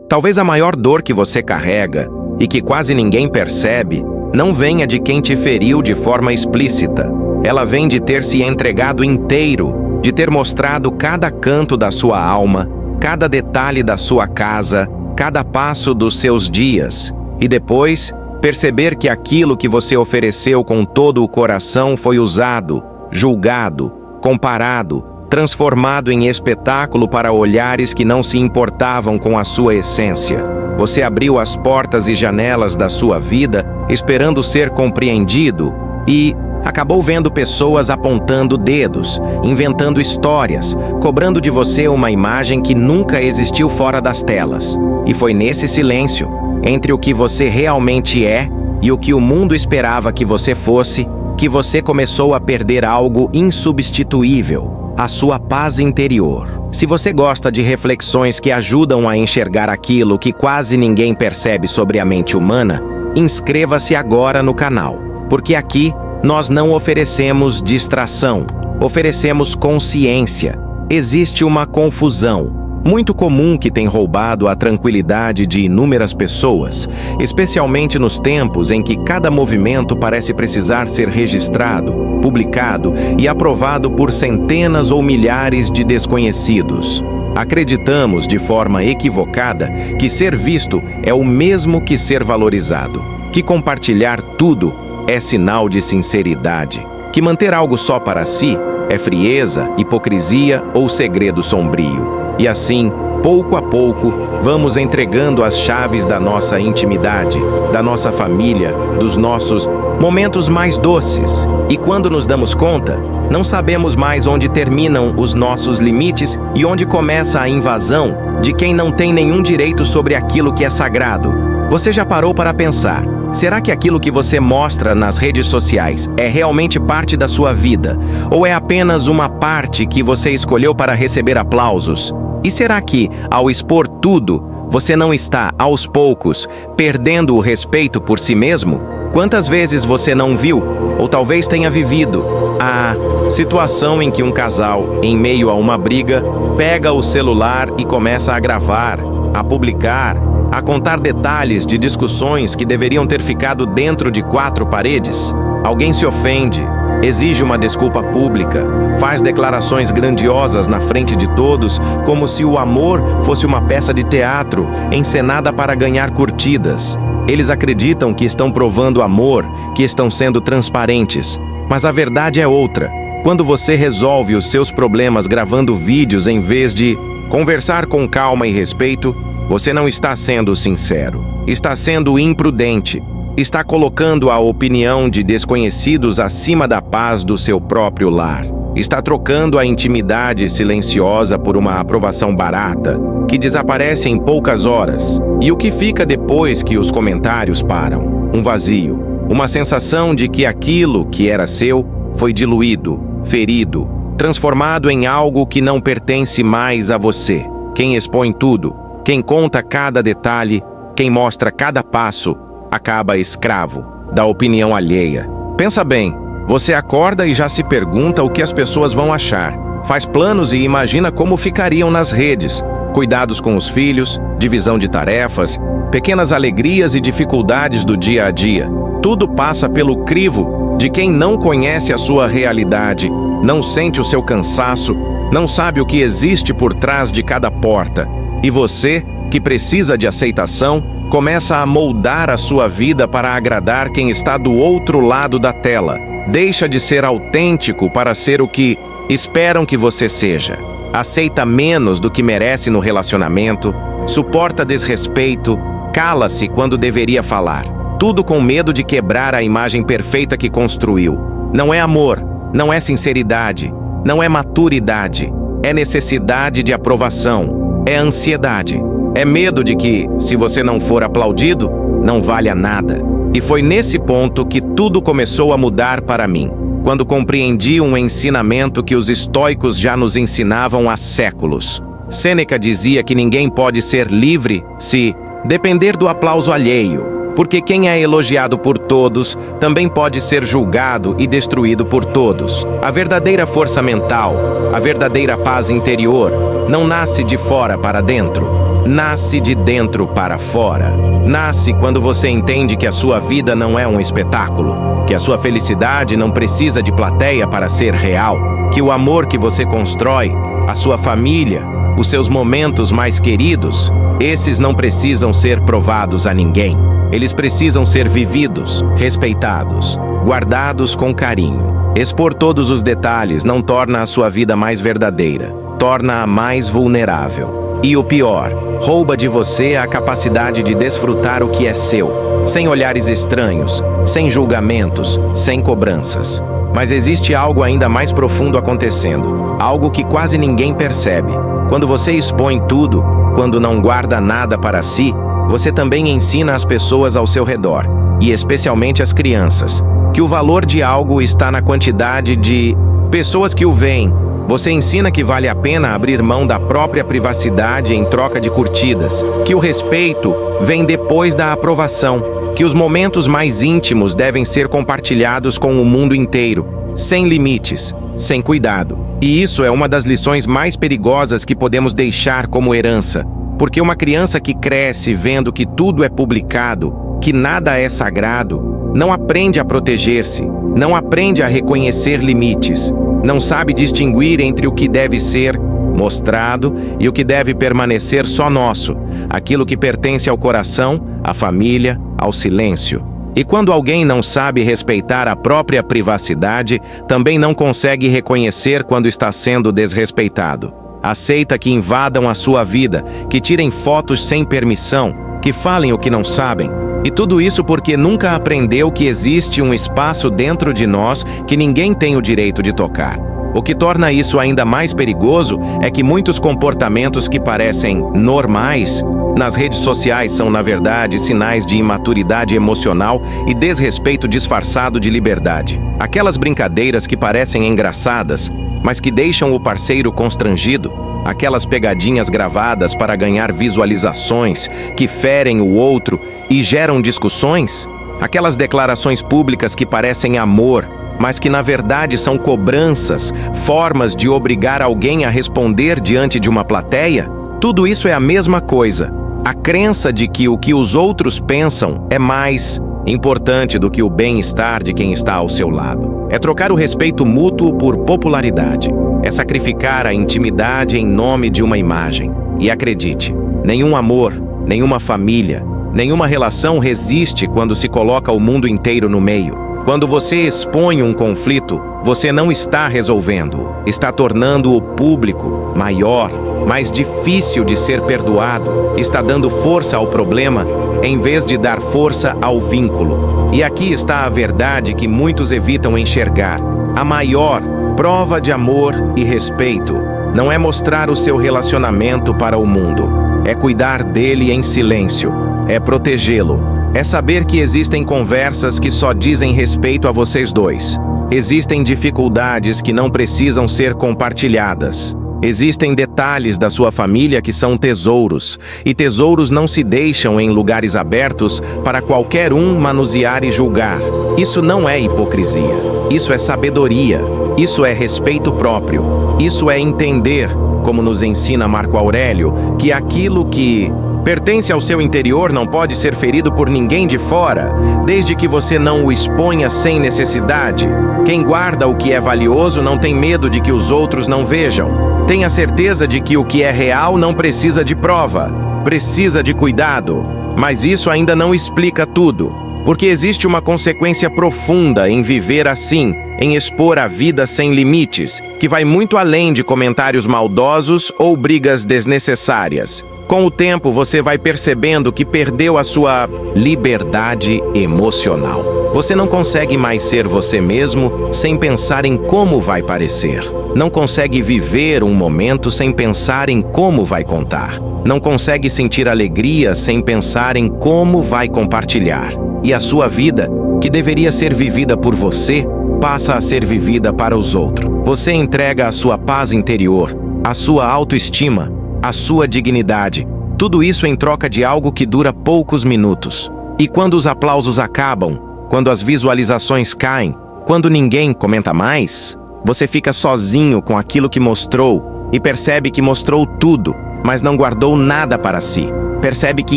Talvez a maior dor que você carrega, e que quase ninguém percebe, não venha de quem te feriu de forma explícita. Ela vem de ter se entregado inteiro, de ter mostrado cada canto da sua alma, cada detalhe da sua casa, cada passo dos seus dias, e depois perceber que aquilo que você ofereceu com todo o coração foi usado, julgado, comparado, transformado em espetáculo para olhares que não se importavam com a sua essência. Você abriu as portas e janelas da sua vida esperando ser compreendido e acabou vendo pessoas apontando dedos, inventando histórias, cobrando de você uma imagem que nunca existiu fora das telas. E foi nesse silêncio, entre o que você realmente é e o que o mundo esperava que você fosse, que você começou a perder algo insubstituível: a sua paz interior. Se você gosta de reflexões que ajudam a enxergar aquilo que quase ninguém percebe sobre a mente humana, inscreva-se agora no canal, porque aqui nós não oferecemos distração, oferecemos consciência. Existe uma confusão muito comum que tem roubado a tranquilidade de inúmeras pessoas, especialmente nos tempos em que cada movimento parece precisar ser registrado, publicado e aprovado por centenas ou milhares de desconhecidos. Acreditamos de forma equivocada que ser visto é o mesmo que ser valorizado, que compartilhar tudo é sinal de sinceridade, que manter algo só para si é frieza, hipocrisia ou segredo sombrio. E assim, pouco a pouco, vamos entregando as chaves da nossa intimidade, da nossa família, dos nossos momentos mais doces. E quando nos damos conta, não sabemos mais onde terminam os nossos limites e onde começa a invasão de quem não tem nenhum direito sobre aquilo que é sagrado. Você já parou para pensar: será que aquilo que você mostra nas redes sociais é realmente parte da sua vida? Ou é apenas uma parte que você escolheu para receber aplausos? E será que, ao expor tudo, você não está, aos poucos, perdendo o respeito por si mesmo? Quantas vezes você não viu, ou talvez tenha vivido, a situação em que um casal, em meio a uma briga, pega o celular e começa a gravar, a publicar, a contar detalhes de discussões que deveriam ter ficado dentro de quatro paredes? Alguém se ofende, exige uma desculpa pública, faz declarações grandiosas na frente de todos, como se o amor fosse uma peça de teatro encenada para ganhar curtidas. Eles acreditam que estão provando amor, que estão sendo transparentes. Mas a verdade é outra. Quando você resolve os seus problemas gravando vídeos em vez de conversar com calma e respeito, você não está sendo sincero, está sendo imprudente, está colocando a opinião de desconhecidos acima da paz do seu próprio lar, está trocando a intimidade silenciosa por uma aprovação barata, que desaparece em poucas horas. E o que fica depois que os comentários param? Um vazio, uma sensação de que aquilo que era seu foi diluído, ferido, transformado em algo que não pertence mais a você. Quem expõe tudo, quem conta cada detalhe, quem mostra cada passo, acaba escravo da opinião alheia. Pensa bem, você acorda e já se pergunta o que as pessoas vão achar. Faz planos e imagina como ficariam nas redes. Cuidados com os filhos, divisão de tarefas, pequenas alegrias e dificuldades do dia a dia. Tudo passa pelo crivo de quem não conhece a sua realidade, não sente o seu cansaço, não sabe o que existe por trás de cada porta. E você, que precisa de aceitação, começa a moldar a sua vida para agradar quem está do outro lado da tela. Deixa de ser autêntico para ser o que esperam que você seja. Aceita menos do que merece no relacionamento, suporta desrespeito, cala-se quando deveria falar. Tudo com medo de quebrar a imagem perfeita que construiu. Não é amor, não é sinceridade, não é maturidade, é necessidade de aprovação, é ansiedade. É medo de que, se você não for aplaudido, não valha nada. E foi nesse ponto que tudo começou a mudar para mim, quando compreendi um ensinamento que os estoicos já nos ensinavam há séculos. Sêneca dizia que ninguém pode ser livre se depender do aplauso alheio, porque quem é elogiado por todos também pode ser julgado e destruído por todos. A verdadeira força mental, a verdadeira paz interior, não nasce de fora para dentro. nasce de dentro para fora. Nasce quando você entende que a sua vida não é um espetáculo, que a sua felicidade não precisa de plateia para ser real, que o amor que você constrói, a sua família, os seus momentos mais queridos, esses não precisam ser provados a ninguém. Eles precisam ser vividos, respeitados, guardados com carinho. Expor todos os detalhes não torna a sua vida mais verdadeira, torna-a mais vulnerável. E o pior, rouba de você a capacidade de desfrutar o que é seu, sem olhares estranhos, sem julgamentos, sem cobranças. Mas existe algo ainda mais profundo acontecendo, algo que quase ninguém percebe. Quando você expõe tudo, quando não guarda nada para si, você também ensina as pessoas ao seu redor, e especialmente as crianças, que o valor de algo está na quantidade de pessoas que o veem. Você ensina que vale a pena abrir mão da própria privacidade em troca de curtidas, que o respeito vem depois da aprovação, que os momentos mais íntimos devem ser compartilhados com o mundo inteiro, sem limites, sem cuidado. E isso é uma das lições mais perigosas que podemos deixar como herança, porque uma criança que cresce vendo que tudo é publicado, que nada é sagrado, não aprende a proteger-se, não aprende a reconhecer limites, não sabe distinguir entre o que deve ser mostrado e o que deve permanecer só nosso, aquilo que pertence ao coração, à família, ao silêncio. E quando alguém não sabe respeitar a própria privacidade, também não consegue reconhecer quando está sendo desrespeitado. Aceita que invadam a sua vida, que tirem fotos sem permissão, que falem o que não sabem. E tudo isso porque nunca aprendeu que existe um espaço dentro de nós que ninguém tem o direito de tocar. O que torna isso ainda mais perigoso é que muitos comportamentos que parecem normais nas redes sociais são, na verdade, sinais de imaturidade emocional e desrespeito disfarçado de liberdade. Aquelas brincadeiras que parecem engraçadas, mas que deixam o parceiro constrangido, aquelas pegadinhas gravadas para ganhar visualizações que ferem o outro e geram discussões, aquelas declarações públicas que parecem amor, mas que na verdade são cobranças, formas de obrigar alguém a responder diante de uma plateia, tudo isso é a mesma coisa. A crença de que o que os outros pensam é mais importante do que o bem-estar de quem está ao seu lado. É trocar o respeito mútuo por popularidade. É sacrificar a intimidade em nome de uma imagem. E acredite, nenhum amor, nenhuma família, nenhuma relação resiste quando se coloca o mundo inteiro no meio. Quando você expõe um conflito, você não está resolvendo, está tornando-o público, maior, mais difícil de ser perdoado, está dando força ao problema em vez de dar força ao vínculo. E aqui está a verdade que muitos evitam enxergar. A maior prova de amor e respeito não é mostrar o seu relacionamento para o mundo, é cuidar dele em silêncio, é protegê-lo, é saber que existem conversas que só dizem respeito a vocês dois. Existem dificuldades que não precisam ser compartilhadas. Existem detalhes da sua família que são tesouros, e tesouros não se deixam em lugares abertos para qualquer um manusear e julgar. Isso não é hipocrisia, isso é sabedoria, isso é respeito próprio, isso é entender, como nos ensina Marco Aurélio, que aquilo que pertence ao seu interior não pode ser ferido por ninguém de fora, desde que você não o exponha sem necessidade. Quem guarda o que é valioso não tem medo de que os outros não vejam. Tenha certeza de que o que é real não precisa de prova, precisa de cuidado. Mas isso ainda não explica tudo, porque existe uma consequência profunda em viver assim, em expor a vida sem limites, que vai muito além de comentários maldosos ou brigas desnecessárias. Com o tempo, você vai percebendo que perdeu a sua liberdade emocional. Você não consegue mais ser você mesmo sem pensar em como vai parecer. Não consegue viver um momento sem pensar em como vai contar. Não consegue sentir alegria sem pensar em como vai compartilhar. E a sua vida, que deveria ser vivida por você, passa a ser vivida para os outros. Você entrega a sua paz interior, a sua autoestima, a sua dignidade, tudo isso em troca de algo que dura poucos minutos. E quando os aplausos acabam, quando as visualizações caem, quando ninguém comenta mais, você fica sozinho com aquilo que mostrou e percebe que mostrou tudo, mas não guardou nada para si. Percebe que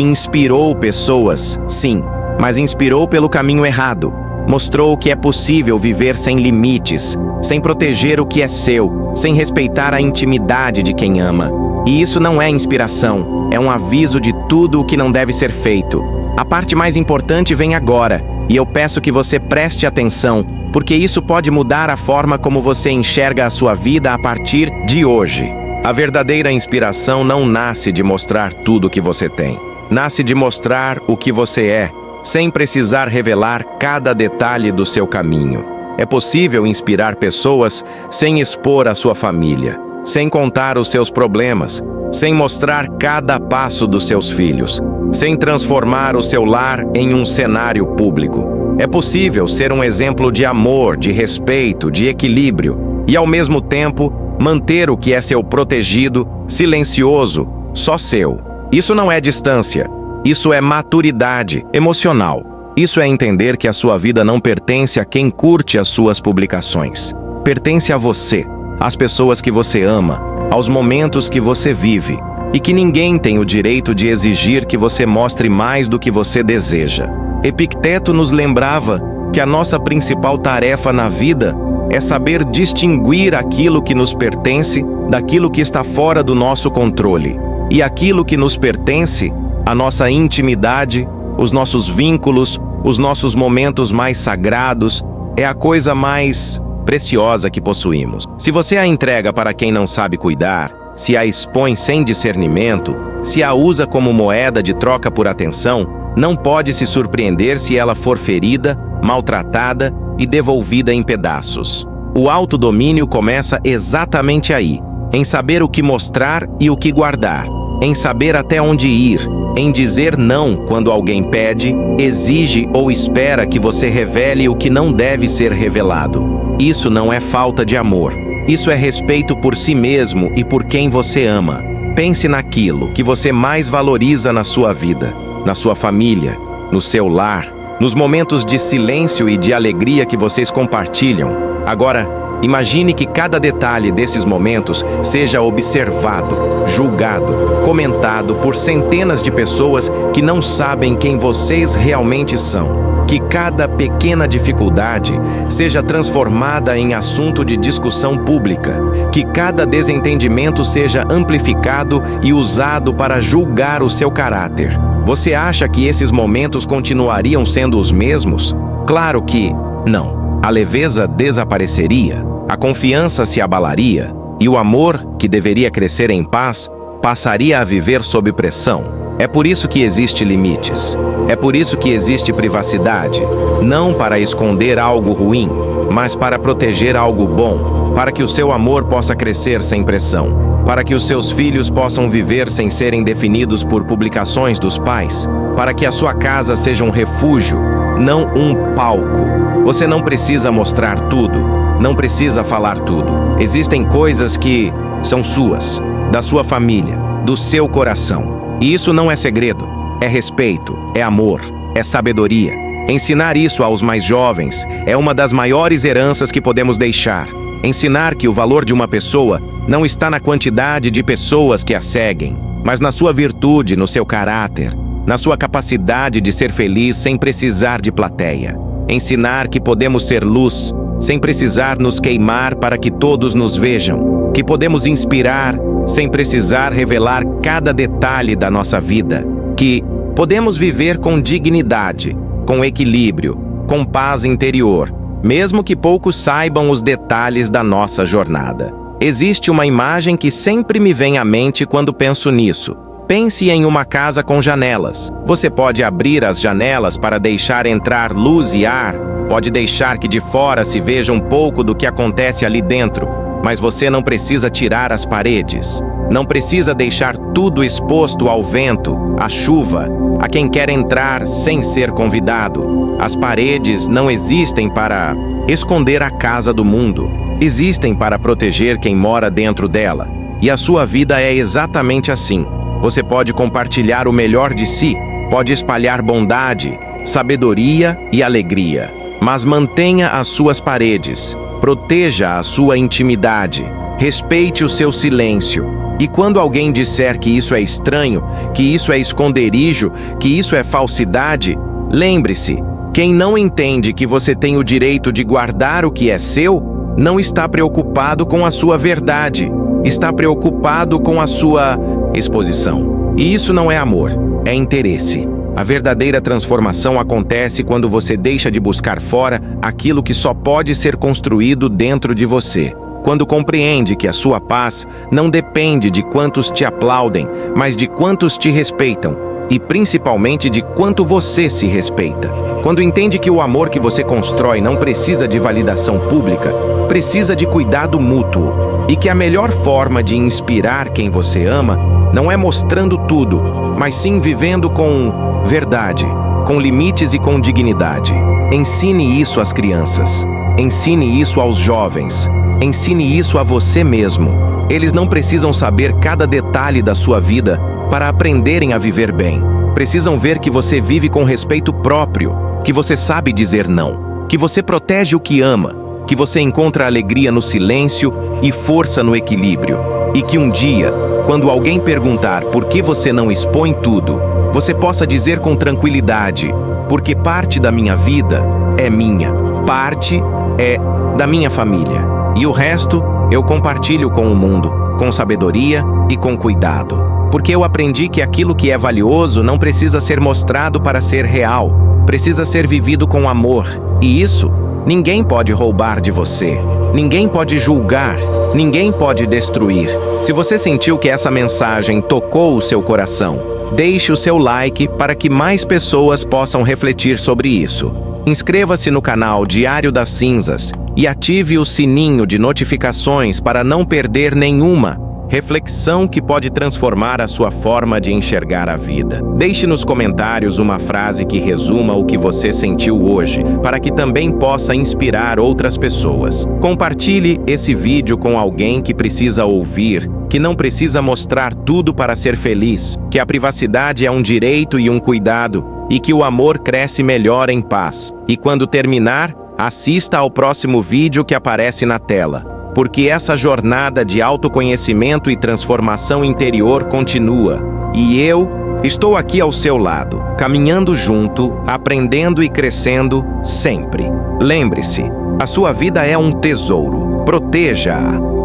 inspirou pessoas, sim, mas inspirou pelo caminho errado. Mostrou que é possível viver sem limites, sem proteger o que é seu, sem respeitar a intimidade de quem ama. E isso não é inspiração, é um aviso de tudo o que não deve ser feito. A parte mais importante vem agora, e eu peço que você preste atenção, porque isso pode mudar a forma como você enxerga a sua vida a partir de hoje. A verdadeira inspiração não nasce de mostrar tudo o que você tem. Nasce de mostrar o que você é, sem precisar revelar cada detalhe do seu caminho. É possível inspirar pessoas sem expor a sua família, sem contar os seus problemas, sem mostrar cada passo dos seus filhos, sem transformar o seu lar em um cenário público. É possível ser um exemplo de amor, de respeito, de equilíbrio e, ao mesmo tempo, manter o que é seu protegido, silencioso, só seu. Isso não é distância. Isso é maturidade emocional. Isso é entender que a sua vida não pertence a quem curte as suas publicações. Pertence a você, às pessoas que você ama, aos momentos que você vive, e que ninguém tem o direito de exigir que você mostre mais do que você deseja. Epicteto nos lembrava que a nossa principal tarefa na vida é saber distinguir aquilo que nos pertence daquilo que está fora do nosso controle. E aquilo que nos pertence, a nossa intimidade, os nossos vínculos, os nossos momentos mais sagrados, é a coisa mais preciosa que possuímos. Se você a entrega para quem não sabe cuidar, se a expõe sem discernimento, se a usa como moeda de troca por atenção, não pode se surpreender se ela for ferida, maltratada e devolvida em pedaços. O autodomínio começa exatamente aí, em saber o que mostrar e o que guardar, em saber até onde ir, em dizer não quando alguém pede, exige ou espera que você revele o que não deve ser revelado. Isso não é falta de amor. Isso é respeito por si mesmo e por quem você ama. Pense naquilo que você mais valoriza na sua vida, na sua família, no seu lar, nos momentos de silêncio e de alegria que vocês compartilham. Agora, imagine que cada detalhe desses momentos seja observado, julgado, comentado por centenas de pessoas que não sabem quem vocês realmente são. Que cada pequena dificuldade seja transformada em assunto de discussão pública. Que cada desentendimento seja amplificado e usado para julgar o seu caráter. Você acha que esses momentos continuariam sendo os mesmos? Claro que não. A leveza desapareceria, a confiança se abalaria e o amor, que deveria crescer em paz, passaria a viver sob pressão. É por isso que existe limites. É por isso que existe privacidade. Não para esconder algo ruim, mas para proteger algo bom, para que o seu amor possa crescer sem pressão, para que os seus filhos possam viver sem serem definidos por publicações dos pais, para que a sua casa seja um refúgio, não um palco. Você não precisa mostrar tudo, não precisa falar tudo. Existem coisas que são suas, da sua família, do seu coração. E isso não é segredo, é respeito, é amor, é sabedoria. Ensinar isso aos mais jovens é uma das maiores heranças que podemos deixar. Ensinar que o valor de uma pessoa não está na quantidade de pessoas que a seguem, mas na sua virtude, no seu caráter, na sua capacidade de ser feliz sem precisar de plateia. Ensinar que podemos ser luz, sem precisar nos queimar para que todos nos vejam. Que podemos inspirar, sem precisar revelar cada detalhe da nossa vida. Que podemos viver com dignidade, com equilíbrio, com paz interior, mesmo que poucos saibam os detalhes da nossa jornada. Existe uma imagem que sempre me vem à mente quando penso nisso. Pense em uma casa com janelas. Você pode abrir as janelas para deixar entrar luz e ar, pode deixar que de fora se veja um pouco do que acontece ali dentro, mas você não precisa tirar as paredes. Não precisa deixar tudo exposto ao vento, à chuva, a quem quer entrar sem ser convidado. As paredes não existem para esconder a casa do mundo. Existem para proteger quem mora dentro dela. E a sua vida é exatamente assim. Você pode compartilhar o melhor de si, pode espalhar bondade, sabedoria e alegria. Mas mantenha as suas paredes, proteja a sua intimidade, respeite o seu silêncio. E quando alguém disser que isso é estranho, que isso é esconderijo, que isso é falsidade, lembre-se, quem não entende que você tem o direito de guardar o que é seu, não está preocupado com a sua verdade, está preocupado com a sua exposição. E isso não é amor, é interesse. A verdadeira transformação acontece quando você deixa de buscar fora aquilo que só pode ser construído dentro de você. Quando compreende que a sua paz não depende de quantos te aplaudem, mas de quantos te respeitam, e principalmente de quanto você se respeita. Quando entende que o amor que você constrói não precisa de validação pública, precisa de cuidado mútuo, e que a melhor forma de inspirar quem você ama não é mostrando tudo, mas sim vivendo com verdade, com limites e com dignidade. Ensine isso às crianças, ensine isso aos jovens, ensine isso a você mesmo. Eles não precisam saber cada detalhe da sua vida para aprenderem a viver bem. Precisam ver que você vive com respeito próprio, que você sabe dizer não, que você protege o que ama, que você encontra alegria no silêncio e força no equilíbrio. E que um dia, quando alguém perguntar por que você não expõe tudo, você possa dizer com tranquilidade: porque parte da minha vida é minha, parte é da minha família. E o resto eu compartilho com o mundo, com sabedoria e com cuidado. Porque eu aprendi que aquilo que é valioso não precisa ser mostrado para ser real, precisa ser vivido com amor. E isso, ninguém pode roubar de você, ninguém pode julgar, ninguém pode destruir. Se você sentiu que essa mensagem tocou o seu coração, deixe o seu like para que mais pessoas possam refletir sobre isso. Inscreva-se no canal Diário das Cinzas e ative o sininho de notificações para não perder nenhuma reflexão que pode transformar a sua forma de enxergar a vida. Deixe nos comentários uma frase que resuma o que você sentiu hoje, para que também possa inspirar outras pessoas. Compartilhe esse vídeo com alguém que precisa ouvir, que não precisa mostrar tudo para ser feliz, que a privacidade é um direito e um cuidado, e que o amor cresce melhor em paz. E quando terminar, assista ao próximo vídeo que aparece na tela. Porque essa jornada de autoconhecimento e transformação interior continua. E eu estou aqui ao seu lado, caminhando junto, aprendendo e crescendo sempre. Lembre-se, a sua vida é um tesouro. Proteja-a.